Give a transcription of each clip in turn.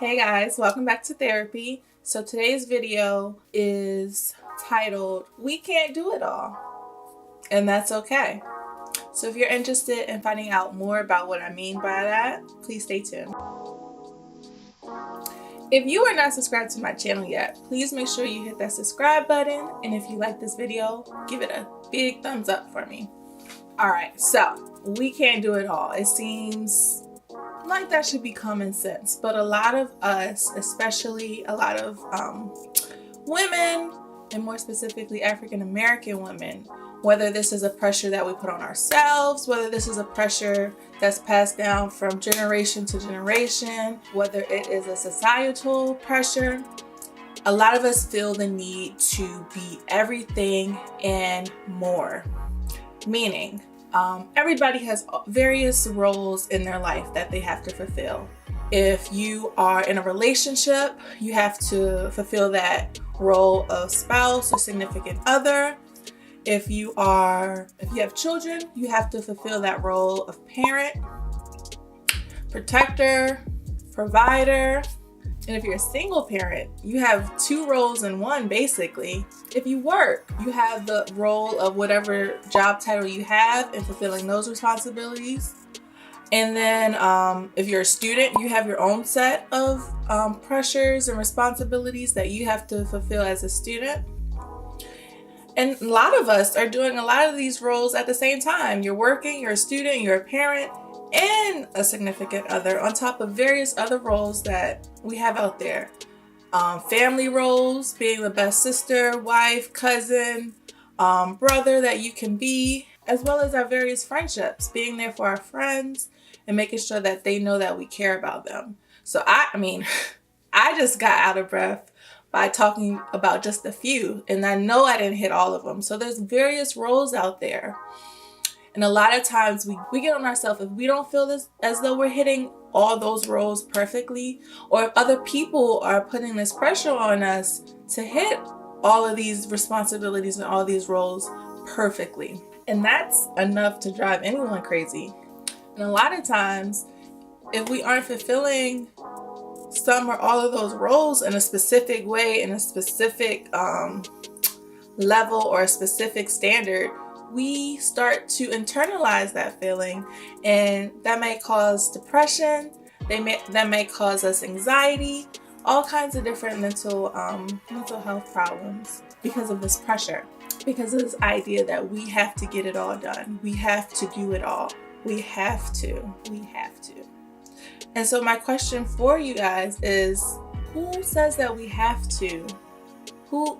Hey guys, welcome back to Therapy. So today's video is titled, We Can't Do It All, and that's okay. So if you're interested in finding out more about what I mean by that, please stay tuned. If you are not subscribed to my channel yet, please make sure you hit that subscribe button, and if you like this video, give it a big thumbs up for me. Alright, so we can't do it all. It seems like that should be common sense, but a lot of us, especially a lot of women, and more specifically African American women, whether this is a pressure that we put on ourselves, whether this is a pressure that's passed down from generation to generation, whether it is a societal pressure, a lot of us feel the need to be everything and more. Meaning, everybody has various roles in their life that they have to fulfill. If you are in a relationship, you have to fulfill that role of spouse or significant other. If you have children, you have to fulfill that role of parent, protector, provider. And if you're a single parent, you have two roles in one, basically. If you work, you have the role of whatever job title you have and fulfilling those responsibilities. And then if you're a student, you have your own set of pressures and responsibilities that you have to fulfill as a student. And a lot of us are doing a lot of these roles at the same time. You're working, you're a student, you're a parent, and a significant other, on top of various other roles that we have out there. Family roles, being the best sister, wife, cousin, brother that you can be, as well as our various friendships, being there for our friends and making sure that they know that we care about them. So I just got out of breath by talking about just a few, and I know I didn't hit all of them. So there's various roles out there. And a lot of times we get on ourselves if we don't feel this as though we're hitting all those roles perfectly, or if other people are putting this pressure on us to hit all of these responsibilities and all these roles perfectly. And that's enough to drive anyone crazy. And a lot of times, if we aren't fulfilling some or all of those roles in a specific way, in a specific level or a specific standard, we start to internalize that feeling, and that may cause depression, that may cause us anxiety, all kinds of different mental health problems because of this pressure, because of this idea that we have to get it all done, we have to do it all, we have to. And so my question for you guys is, who says that we have to? Who?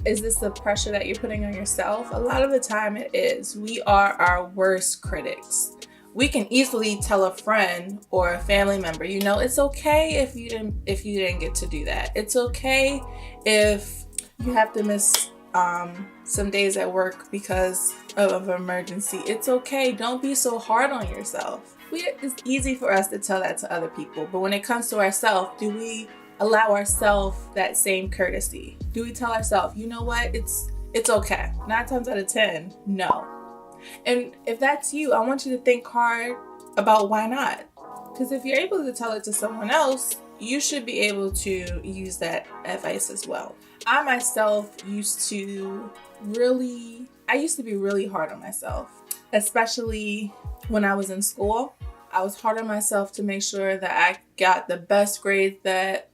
Is this the pressure that you're putting on yourself? A lot of the time it is. We are our worst critics. We can easily tell a friend or a family member, it's okay if you didn't get to do that. It's okay if you have to miss some days at work because of an emergency. It's okay. Don't be so hard on yourself. It's easy for us to tell that to other people, but when it comes to ourselves, do we allow ourselves that same courtesy? Do we tell ourselves, you know what, it's okay? 9 times out of 10, no. And if that's you, I want you to think hard about why not. Because if you're able to tell it to someone else, you should be able to use that advice as well. I myself used to be really hard on myself, especially when I was in school. I was hard on myself to make sure that I got the best grades that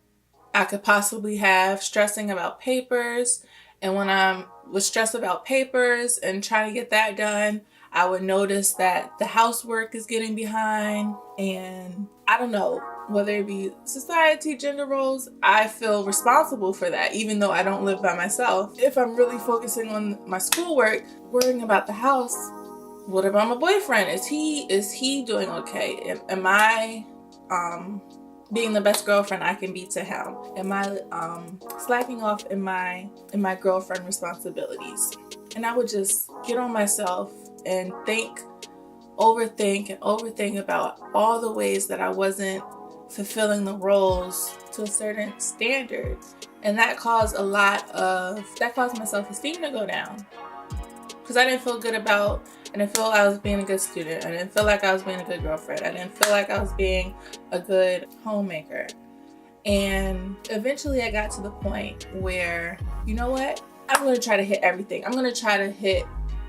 I could possibly have, stressing about papers. And when I was stressed about papers and trying to get that done, I would notice that the housework is getting behind. And I don't know, whether it be society, gender roles, I feel responsible for that, even though I don't live by myself. If I'm really focusing on my schoolwork, worrying about the house, what about my boyfriend? Is he doing okay? Am I being the best girlfriend I can be to him? Am I slacking off in my girlfriend responsibilities? And I would just get on myself and overthink about all the ways that I wasn't fulfilling the roles to a certain standard. And that caused my self-esteem to go down. Because I didn't feel good about I didn't feel like I was being a good student. I didn't feel like I was being a good girlfriend. I didn't feel like I was being a good homemaker. And eventually I got to the point where, you know what? I'm going to try to hit everything. I'm going to try to hit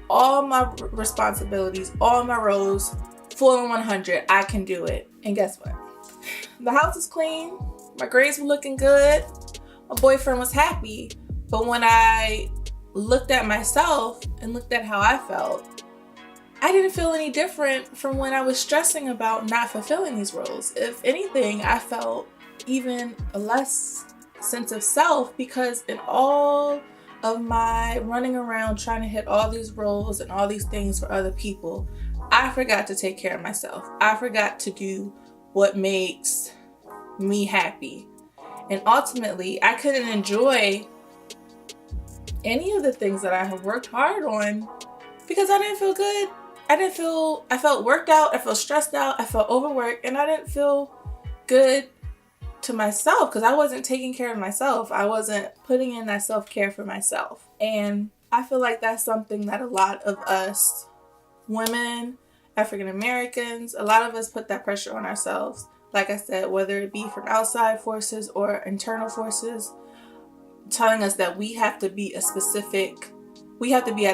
all my responsibilities, all my roles, full and 100. I can do it. And guess what? The house is clean. My grades were looking good. My boyfriend was happy. But when I looked at myself and looked at how I felt, I didn't feel any different from when I was stressing about not fulfilling these roles. If anything, I felt even a less sense of self, because in all of my running around trying to hit all these roles and all these things for other people, I forgot to take care of myself. I forgot to do what makes me happy. And ultimately, I couldn't enjoy any of the things that I have worked hard on because I didn't feel good. I felt worked out. I felt stressed out. I felt overworked, and I didn't feel good to myself because I wasn't taking care of myself. I wasn't putting in that self-care for myself. And I feel like that's something that a lot of us women, African Americans, a lot of us put that pressure on ourselves. Like I said, whether it be from outside forces or internal forces, telling us that we have to be at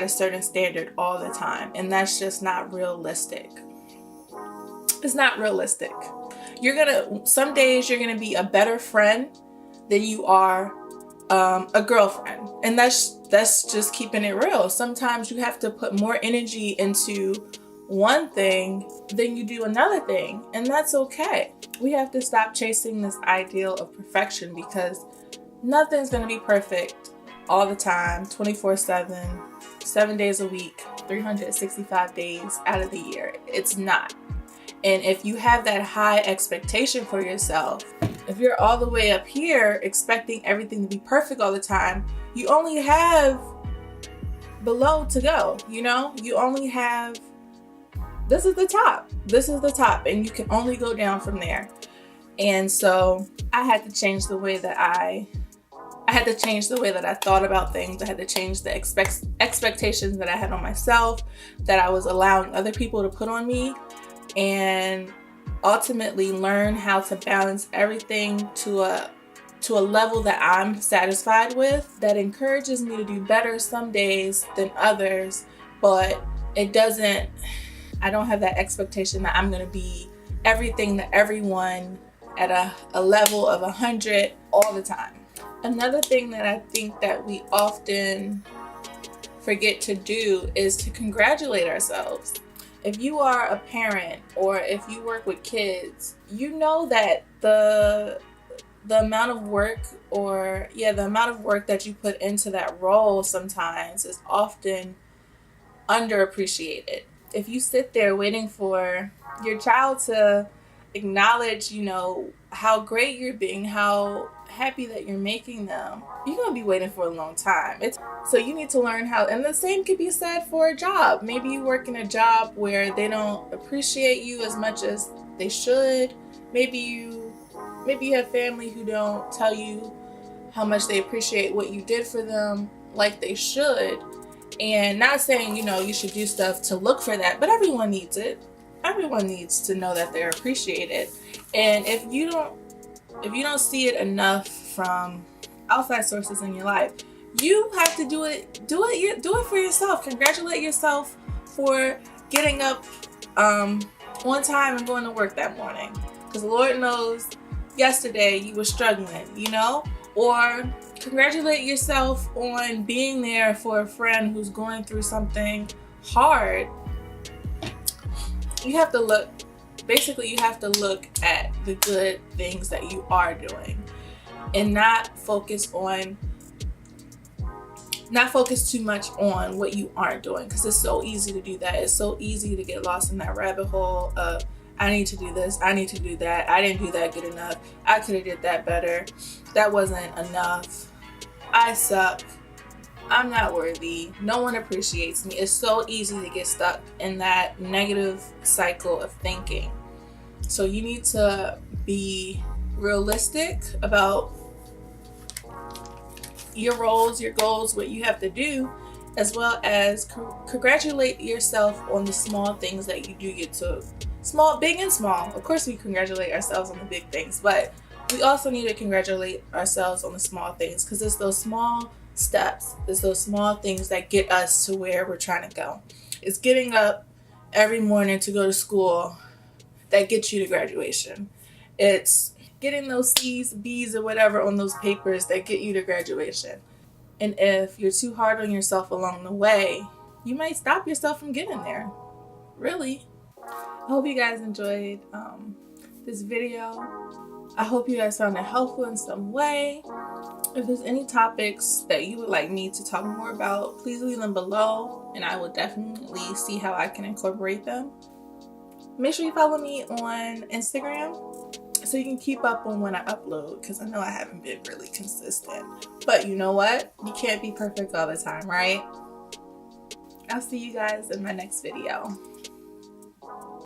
a certain standard all the time. And that's just not realistic. It's not realistic. Some days you're gonna be a better friend than you are a girlfriend. And that's just keeping it real. Sometimes you have to put more energy into one thing than you do another thing. And that's okay. We have to stop chasing this ideal of perfection because nothing's gonna be perfect all the time, 24/7, 7 days a week, 365 days out of the year. It's not. And if you have that high expectation for yourself, if you're all the way up here expecting everything to be perfect all the time, you only have below to go, You only have, this is the top, and you can only go down from there. And so I had to change the way that I thought about things. I had to change the expectations that I had on myself, that I was allowing other people to put on me, and ultimately learn how to balance everything to a level that I'm satisfied with, that encourages me to do better some days than others, but I don't have that expectation that I'm going to be everything to everyone at a level of 100 all the time. Another thing that I think that we often forget to do is to congratulate ourselves. If you are a parent or if you work with kids, you know that the amount of work that you put into that role sometimes is often underappreciated. If you sit there waiting for your child to acknowledge, how great you're being, how happy that you're making them, you're going to be waiting for a long time. So you need to learn how, and the same could be said for a job. Maybe you work in a job where they don't appreciate you as much as they should. Maybe you have family who don't tell you how much they appreciate what you did for them like they should. And not saying, you should do stuff to look for that, but everyone needs it. Everyone needs to know that they're appreciated. And if you don't see it enough from outside sources in your life, you have to do it for yourself. Congratulate yourself for getting up on time and going to work that morning. Because the Lord knows yesterday you were struggling, or congratulate yourself on being there for a friend who's going through something hard. You have to look at the good things that you are doing and not focus too much on what you aren't doing, because it's so easy to do that. It's so easy to get lost in that rabbit hole of, I need to do this, I need to do that, I didn't do that good enough, I could have did that better, that wasn't enough, I suck, I'm not worthy, no one appreciates me. It's so easy to get stuck in that negative cycle of thinking. So you need to be realistic about your roles, your goals, what you have to do, as well as congratulate yourself on the small things that you do get to Small, big and small. Of course we congratulate ourselves on the big things, but we also need to congratulate ourselves on the small things, because it's those small steps, it's those small things that get us to where we're trying to go. It's getting up every morning to go to school that gets you to graduation. It's getting those C's, B's, or whatever on those papers that get you to graduation. And if you're too hard on yourself along the way, you might stop yourself from getting there. Really. I hope you guys enjoyed this video. I hope you guys found it helpful in some way. If there's any topics that you would like me to talk more about, please leave them below and I will definitely see how I can incorporate them. Make sure you follow me on Instagram so you can keep up on when I upload, because I know I haven't been really consistent. But you know what? You can't be perfect all the time, right? I'll see you guys in my next video.